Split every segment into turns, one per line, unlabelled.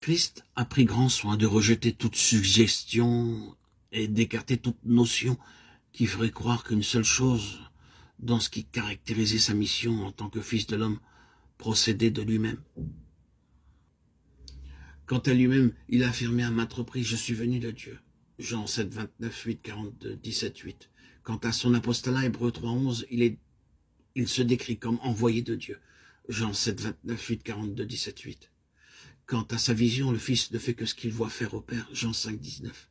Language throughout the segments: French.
Christ a pris grand soin de rejeter toute suggestion et d'écarter toute notion qui ferait croire qu'une seule chose, dans ce qui caractérisait sa mission en tant que fils de l'homme, procédait de lui-même. Quant à lui-même, il a affirmé à maintes reprises « Je suis venu de Dieu ». Jean 7, 29, 8, 42, 17, 8. Quant à son apostolat, Hébreux 3, 11, il se décrit comme envoyé de Dieu. Jean 7, 29, 8, 42, 17, 8. Quant à sa vision, le Fils ne fait que ce qu'il voit faire au Père. Jean 5, 19.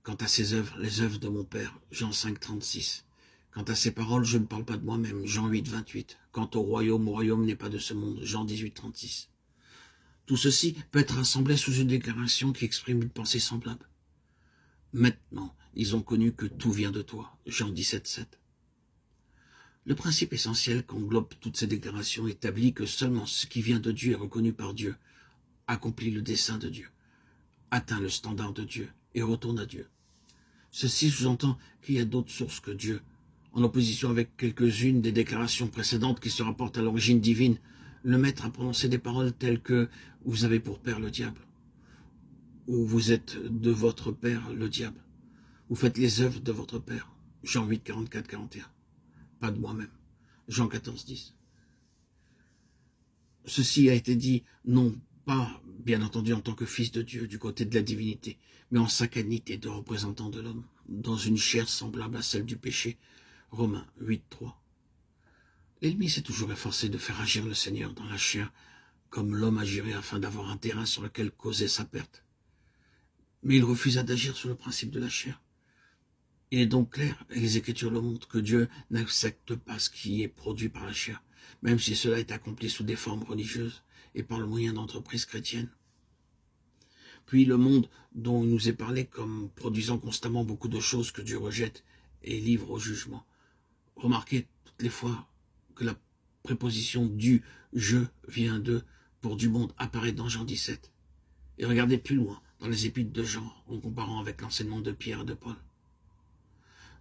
Quant à ses œuvres, les œuvres de mon Père. Jean 5, 36. Quant à ses paroles, je ne parle pas de moi-même. Jean 8, 28. Quant au royaume n'est pas de ce monde. Jean 18, 36. Tout ceci peut être rassemblé sous une déclaration qui exprime une pensée semblable. Maintenant, ils ont connu que tout vient de toi. Jean 17, 7. Le principe essentiel qu'englobe toutes ces déclarations établit que seulement ce qui vient de Dieu est reconnu par Dieu, accomplit le dessein de Dieu, atteint le standard de Dieu et retourne à Dieu. Ceci sous-entend qu'il y a d'autres sources que Dieu, en opposition avec quelques-unes des déclarations précédentes qui se rapportent à l'origine divine. Le maître a prononcé des paroles telles que « vous avez pour père le diable » ou « vous êtes de votre père le diable » ou « faites les œuvres de votre père » Jean 8, 44, 41. Pas de moi-même. Jean 14, 10. Ceci a été dit non pas, bien entendu, en tant que fils de Dieu du côté de la divinité, mais en sa qualité de représentant de l'homme, dans une chair semblable à celle du péché. Romains 8, 3. L'ennemi s'est toujours efforcé de faire agir le Seigneur dans la chair, comme l'homme agirait afin d'avoir un terrain sur lequel causer sa perte. Mais il refusa d'agir sur le principe de la chair. Il est donc clair, et les Écritures le montrent, que Dieu n'accepte pas ce qui est produit par la chair, même si cela est accompli sous des formes religieuses et par le moyen d'entreprises chrétiennes. Puis le monde dont il nous est parlé comme produisant constamment beaucoup de choses que Dieu rejette et livre au jugement. Remarquez toutes les fois que la préposition du « je » vient de « pour du monde » apparaît dans Jean 17. Et regardez plus loin dans les épîtres de Jean en comparant avec l'enseignement de Pierre et de Paul.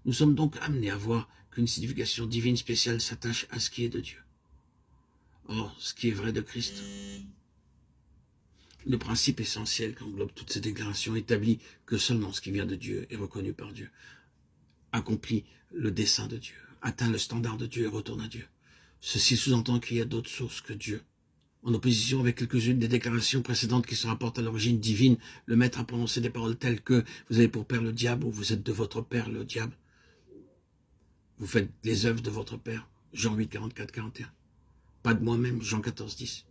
Nous sommes donc amenés à voir qu'une signification divine spéciale s'attache à ce qui est de Dieu. Or, ce qui est vrai de Christ, le principe essentiel qu'englobe toutes ces déclarations établit que seulement ce qui vient de Dieu est reconnu par Dieu, accomplit le dessein de Dieu, atteint le standard de Dieu et retourne à Dieu. Ceci sous-entend qu'il y a d'autres sources que Dieu. En opposition avec quelques-unes des déclarations précédentes qui se rapportent à l'origine divine, le maître a prononcé des paroles telles que « vous avez pour père le diable » ou « vous êtes de votre père le diable ». Vous faites les œuvres de votre père. Jean 8, 44, 41. Pas de moi-même. Jean 14, 10.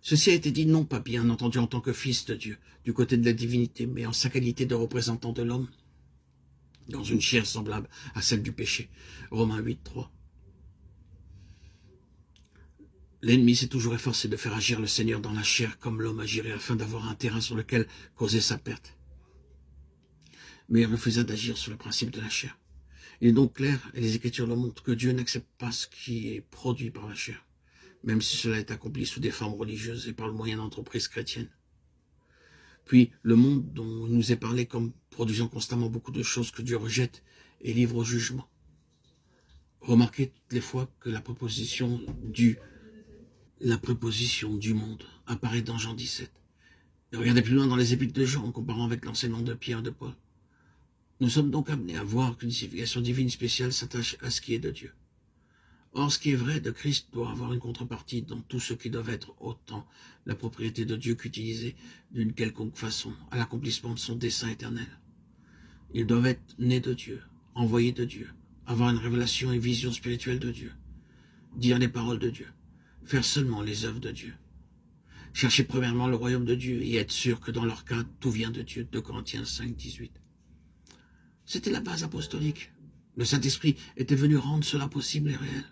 Ceci a été dit non pas bien entendu en tant que fils de Dieu, du côté de la divinité, mais en sa qualité de représentant de l'homme, dans une chair semblable à celle du péché. Romains 8, 3. L'ennemi s'est toujours efforcé de faire agir le Seigneur dans la chair comme l'homme agirait afin d'avoir un terrain sur lequel causer sa perte. Mais il refusa d'agir sur le principe de la chair. Il est donc clair, et les Écritures le montrent, que Dieu n'accepte pas ce qui est produit par la chair, même si cela est accompli sous des formes religieuses et par le moyen d'entreprises chrétiennes. Puis, le monde dont il nous est parlé comme produisant constamment beaucoup de choses que Dieu rejette et livre au jugement. Remarquez toutes les fois que la préposition du monde apparaît dans Jean 17. Et regardez plus loin dans les épîtres de Jean en comparant avec l'enseignement de Pierre et de Paul. Nous sommes donc amenés à voir qu'une signification divine spéciale s'attache à ce qui est de Dieu. Or, ce qui est vrai de Christ doit avoir une contrepartie dans tout ce qui doit être autant la propriété de Dieu qu'utilisé d'une quelconque façon à l'accomplissement de son dessein éternel. Ils doivent être nés de Dieu, envoyés de Dieu, avoir une révélation et vision spirituelle de Dieu, dire les paroles de Dieu, faire seulement les œuvres de Dieu. Chercher premièrement le royaume de Dieu et être sûr que dans leur cas, tout vient de Dieu. 2 Corinthiens 5, 18. C'était la base apostolique. Le Saint-Esprit était venu rendre cela possible et réel.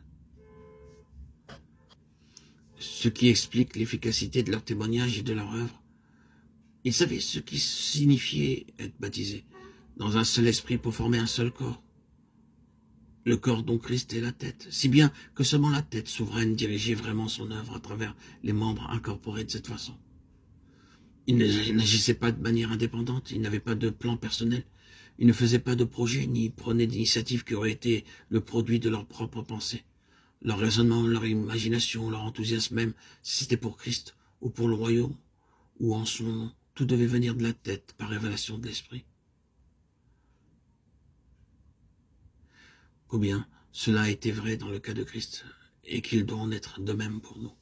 Ce qui explique l'efficacité de leur témoignage et de leur œuvre. Ils savaient ce qui signifiait être baptisés dans un seul esprit pour former un seul corps. Le corps dont Christ est la tête, si bien que seulement la tête souveraine dirigeait vraiment son œuvre à travers les membres incorporés de cette façon. Ils n'agissaient pas de manière indépendante, ils n'avaient pas de plan personnel, ils ne faisaient pas de projet, ni prenaient d'initiatives qui auraient été le produit de leurs propres pensées. Leur raisonnement, leur imagination, leur enthousiasme même, si c'était pour Christ ou pour le royaume, ou en son nom. Tout devait venir de la tête par révélation de l'esprit. Combien cela a été vrai dans le cas de Christ et qu'il doit en être de même pour nous.